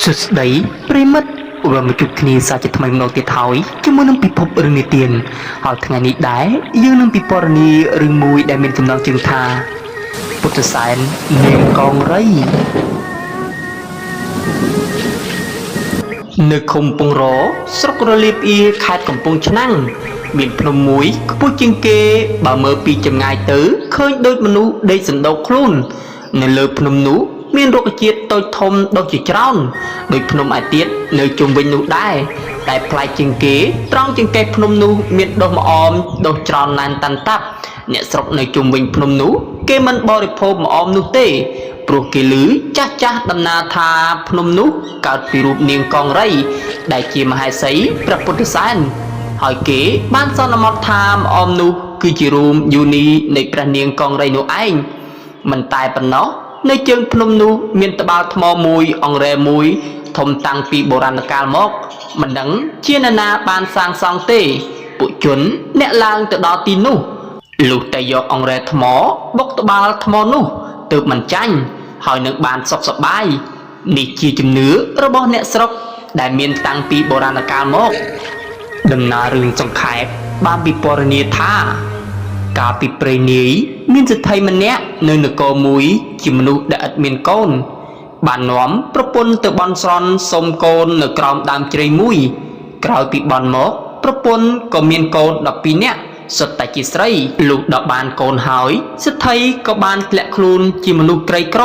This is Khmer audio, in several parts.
សុស្ដីប្រិមិត្តវិលមកជួបគ្នាសាជាថ្មីម្ដងទៀតហើយជាមួយនឹងពិភពរឿងនិទានហើយថ្ងៃនេះដែរយើងនឹងពិពណ៌នារឿងមួយដែលមានចំណងជើងថាពុទ្ធសែននាងកង្រីនៅឃុំពងរស្រុករលៀបអ៊ីខេត្តកំពង់ឆ្នាំងមានភ្នំមួយខ្ពស់ជាងគេបើមើលពីចម្ងាយទៅឃើញដូចមនុស្សដេកសណ្ដោកខ្លួននៅលើភ្នំនោះមានរុក្ខជាតិតូចធំដុះជាច្រើនដោយភ្នំឯទៀតនៅជុំវិញនោះដែរតែប្លែកជាងគេត្រង់ជាងគេភ្នំនោះមានដុះម្អមដុះច្រើនណាស់តាន់តាប់អ្នកស្រុកនៅជុំវិញភ្នំនោះគេមិនបរិភោគម្អមនោះទេព្រោះគេឮចាស់ដំណាលថាភ្នំនោះកើតពីរូបនាងកង្រីដែលជាមហេសីព្រះពុទ្ធសែនហើយគេបានសន្មតថាម្អមនោះគឺជារូបយូនីនៃព្រះនាងកង្រីនោះឯងមិនតែប៉ុណ្ណោះនៅជើងភ្នំនោះមានត្បាល់ថ្មមួយអង្រែមួយធំតាំងពីបុរាណកាលមកមិនដឹងជានរណាបានសាងសង់ទេពួកជនអ្នកឡើងទៅដល់ទីនោះលុះតែយកអង្រែថ្មបុកត្បាល់ថ្មនោះទើបមិនចាញ់ហើយនឹងបានសុខសប្បាយនេះជាជំនឿរបស់អ្នកស្រុកដែលមានតាំងពីបុរាណកាលមកដំណើររឿងសង្ខេបបានពិពណ៌នាថាកាលពីព្រេងនាយមានសេដ្ឋីម្នាក់នៅនគរមួយជាមនុស្សដែលឥតមានកូនបាននាំប្រពន្ធទៅបន់ស្រន់សុំកូននៅក្រោមដើមជ្រៃមួយក្រោយពីបន់មកប្រពន្ធក៏មានកូន12នាក់សុទ្ធតែជាស្រីលុះដល់បានកូនហើយសេដ្ឋីក៏បានធ្លាក់ខ្លួនជាមនុស្សក្រីក្រ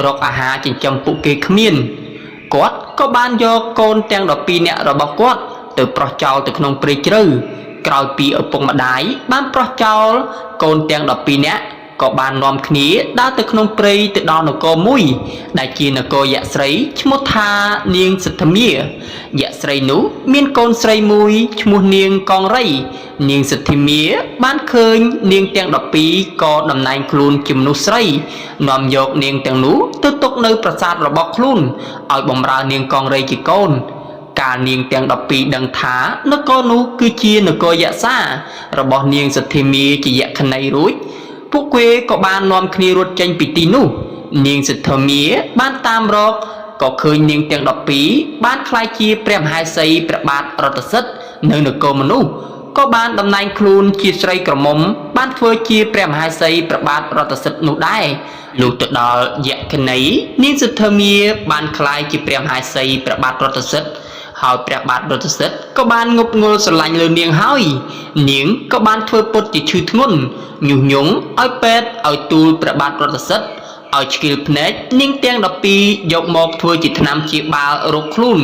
រកអាហារចិញ្ចឹមពួកគេគ្មានគាត់ក៏បានយកកូនទាំង12នាក់របស់គាត់ទៅប្រោះចោលទៅក្នុងព្រៃជ្រៅក្រោយពីឪពុកម្ដាយបានប្រោះចោលកូនទាំង12នាក់ក៏បាននាំគ្នាដើរទៅក្នុងព្រៃទៅដល់នគរមួយដែលជានគរយក្សស្រីឈ្មោះថានាងសិទ្ធិមាយក្សស្រីនោះមានកូនស្រីមួយឈ្មោះនាងកង្រីនាងសិទ្ធិមាបានឃើញនាងទាំង12ក៏តំណែងខ្លួនជាមនុស្សស្រីនាំយកនាងទាំងនោះទៅទុកនៅប្រាសាទរបស់ខ្លួនឲ្យបម្រើនាងកង្រីជាកូនកាលនាងទាំង12ដឹងថានគរនោះគឺជានគរយក្សារបស់នាងសិទ្ធិមាជាយក្ខិនីរួចពួកគេក៏បាននាំគ្នារត់ចេញពីទីនោះនាងសិទ្ធិមាបានតាមរកក៏ឃើញនាងទាំង12បានក្លាយជាព្រះមហេសីព្រះបាទរតសិទ្ធិនៅនគរមនុស្សក៏បានតំណែងខ្លួនជាស្រីក្រមុំបានធ្វើជាព្រះមហេសីព្រះបាទរតសិទ្ធិនោះដែរលុះទៅដល់យក្ខិនីនាងសិទ្ធិមាបានក្លាយជាព្រះមហេសីព្រះបាទរតសិទ្ធិហើយព្រះបាទរតសិទ្ធិក៏បានងប់ងល់ស្រឡាញ់លើនាងហើយនាងក៏បានធ្វើពុតជាឈឺធ្ងន់ញុះញង់ឲ្យពេទ្យឲ្យទូលព្រះបាទរតសិទ្ធិឲ្យឆ្កៀលភ្នែកនាងទាំង12យកមកធ្វើជាថ្នាំព្យាបាលរោគខ្លួន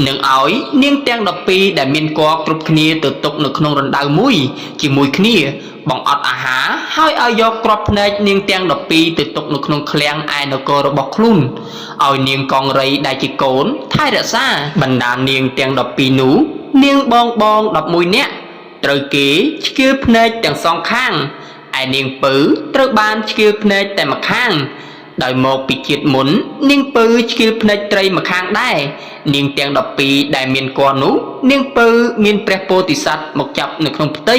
និងឲ្យនាងទាំង12ដែលមានគភ៌គ្រប់គ្នាទៅទុកនៅក្នុងរណ្ដៅមួយជាមួយគ្នាបង្អត់អាហារហើយឲ្យយកគ្រាប់ភ្នែកនាងទាំង12ទៅទុកនៅក្នុងឃ្លាំងឯនគររបស់ខ្លួនឲ្យនាងកង្រីដែលជាកូនថែរក្សាបណ្ដានាងទាំង12នោះនាងបង11នាក់ត្រូវគេឆ្កៀលភ្នែកទាំងសងខាងឯនាងពៅត្រូវបានឆ្កៀលភ្នែកតែម្ខាងដោយមកពីជាតិមុននាងពៅឆ្កៀលភ្នែកត្រីម្ខាងដែរនាងទាំង12ដែលមានគភ៌នោះនាងពៅមានព្រះពោធិសត្វមកចាប់នៅក្នុងផ្ទៃ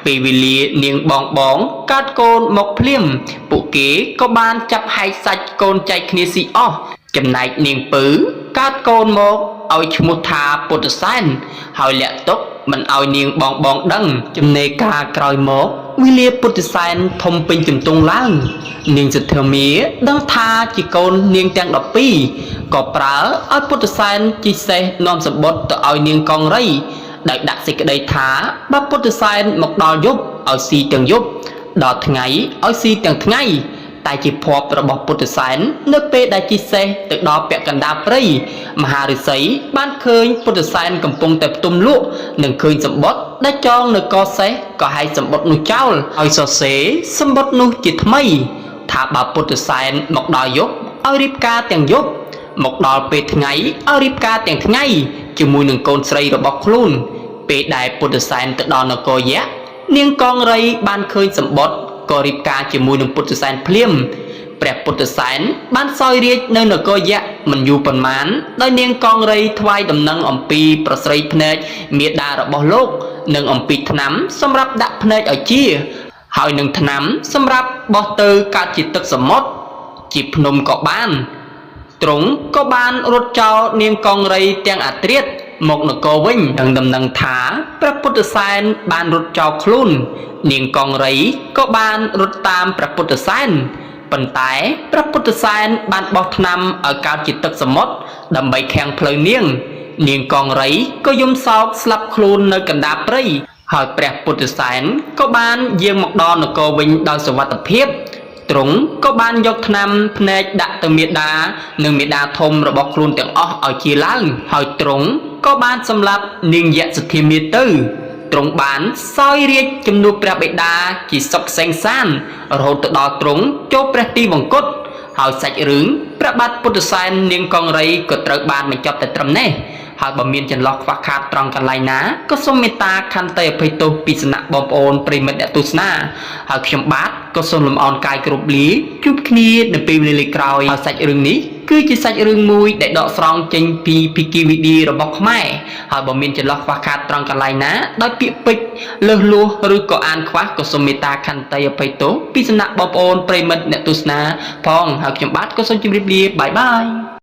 ពេលវេលានាងបងកើតកូនមកភ្លាមពួកគេក៏បានចាប់ហែកសាច់កូនចែកគ្នាស៊ីអស់ចំណែកនាងពៅកើតកូនមកឲ្យឈ្មោះថាពុទ្ធសែនហើយលាក់ទុកមិនឲ្យនាងបងដឹងចំណេការក្រោយមកវិលាពុទ្ធសែនធំពេញជំទង់ឡើងនាងសិទ្ធិមាដឹងថាជាកូននាងទាំង12ក៏ប្រើឲ្យពុទ្ធសែនជីសេះនាំសម្បត្តិទៅឲ្យនាងកង្រីដោយដាក់សេចក្តីថាបើពុទ្ធសែនមកដល់យប់ឲ្យស៊ីទាំងយប់ដល់ថ្ងៃឲ្យស៊ីទាំងថ្ងៃតែជាភ័ព្វរបស់ពុទ្ធសែននៅពេលដែលជីសេះទៅដល់ពាក់កណ្ដាលព្រៃមហាឫសីបានឃើញពុទ្ធសែនកំពុងតែផ្ទុំលក់និងឃើញសម្បត្តិដែលចងនៅកសេះក៏ហែកសម្បត្តិនោះចោលឲ្យសរសេរសម្បត្តិនោះជាថ្មីថាបើពុទ្ធសែនមកដល់យប់ឲ្យរៀបការទាំងយប់មកដល់ពេលថ្ងៃឲ្យរៀបការទាំងថ្ងៃជាមួយនឹងកូនស្រីរបស់ខ្លួនពេលដែលពុទ្ធសែនទៅដល់នគរយក្សនាងកង្រីបានឃើញសម្បត្តិក៏រៀបការជាមួយនឹងពុទ្ធសែនភ្លាមព្រះពុទ្ធសែនបានសោយរាជ្យនៅនគរយក្សមិនយូរប៉ុន្មានដោយនាងកង្រីថ្វាយដំណឹងអំពីប្រស្រីភ្នែកមាតារបស់លោកនិងអំពីថ្នាំសម្រាប់ដាក់ភ្នែកឲ្យជាហើយនឹងថ្នាំសម្រាប់បោះទៅកើតជាទឹកសមុទ្រជាភ្នំក៏បាន ទ្រង់ក៏បានរត់ចោលនាងកង្រីទាំងអាត្រិតមកនគរវិញនឹងដំណឹងថាព្រះពុទ្ធសែនបានរត់ចោលខ្លួននាងកង្រីក៏បានរត់តាមព្រះពុទ្ធសែនប៉ុន្តែព្រះពុទ្ធសែនបានបោះថ្នាំឲ្យកើតជាទឹកសមុទ្រដើម្បីខាំងផ្លូវនាងកង្រីក៏យំសោកស្លាប់ខ្លួននៅកណ្ដាលព្រៃហើយព្រះពុទ្ធសែនក៏បានយាងមកដល់នគរវិញដោយសុវត្ថិភាពទ្រង់ក៏បានយកថ្នាំភ្នែកដាក់ទៅមាតានិងមាតាធំរបស់ខ្លួនទាំងអស់ឲ្យជាឡើងហើយទ្រង់ក៏បានសម្លាប់នាងយក្សធីមាទៅទ្រង់បានសោយរាជជំនួសព្រះបិតាជាសុខក្សេងសានរហូតទៅដល់ទ្រង់ចូលព្រះទីវង្គតហើយសាច់រឿងព្រះបាទពុទ្ធសែននាងកង្រីក៏ត្រូវបានបញ្ចប់តែត្រឹមនេះហើយបើមានចន្លោះខ្វះខាតត្រង់កន្លែងណាក៏សូមមេត្តាខន្តីអភ័យទោសពីសំណាក់បងប្អូនប្រិយមិត្តអ្នកទស្សនាហើយខ្ញុំបាទក៏សូមលំអរកាយគ្រប់លាជួបគ្នានៅពេលវេលាក្រោយហើយសាច់រឿងនេះគឺជាសាច់រឿងមួយដែលដកស្រង់ចេញពីភាគីវីឌីរបស់ខ្មែរហើយបើមានចន្លោះខ្វះខាតត្រង់កន្លែងណាដោយពាក្យពេចន៍លើសលួសឬក៏អានខ្វះក៏សូមមេត្តាខន្តីអភ័យទោសពីសំណាក់បងប្អូនប្រិយមិត្តអ្នកទស្សនាផងហើយខ្ញុំបាទក៏សូមជម្រាបលាបាយបាយ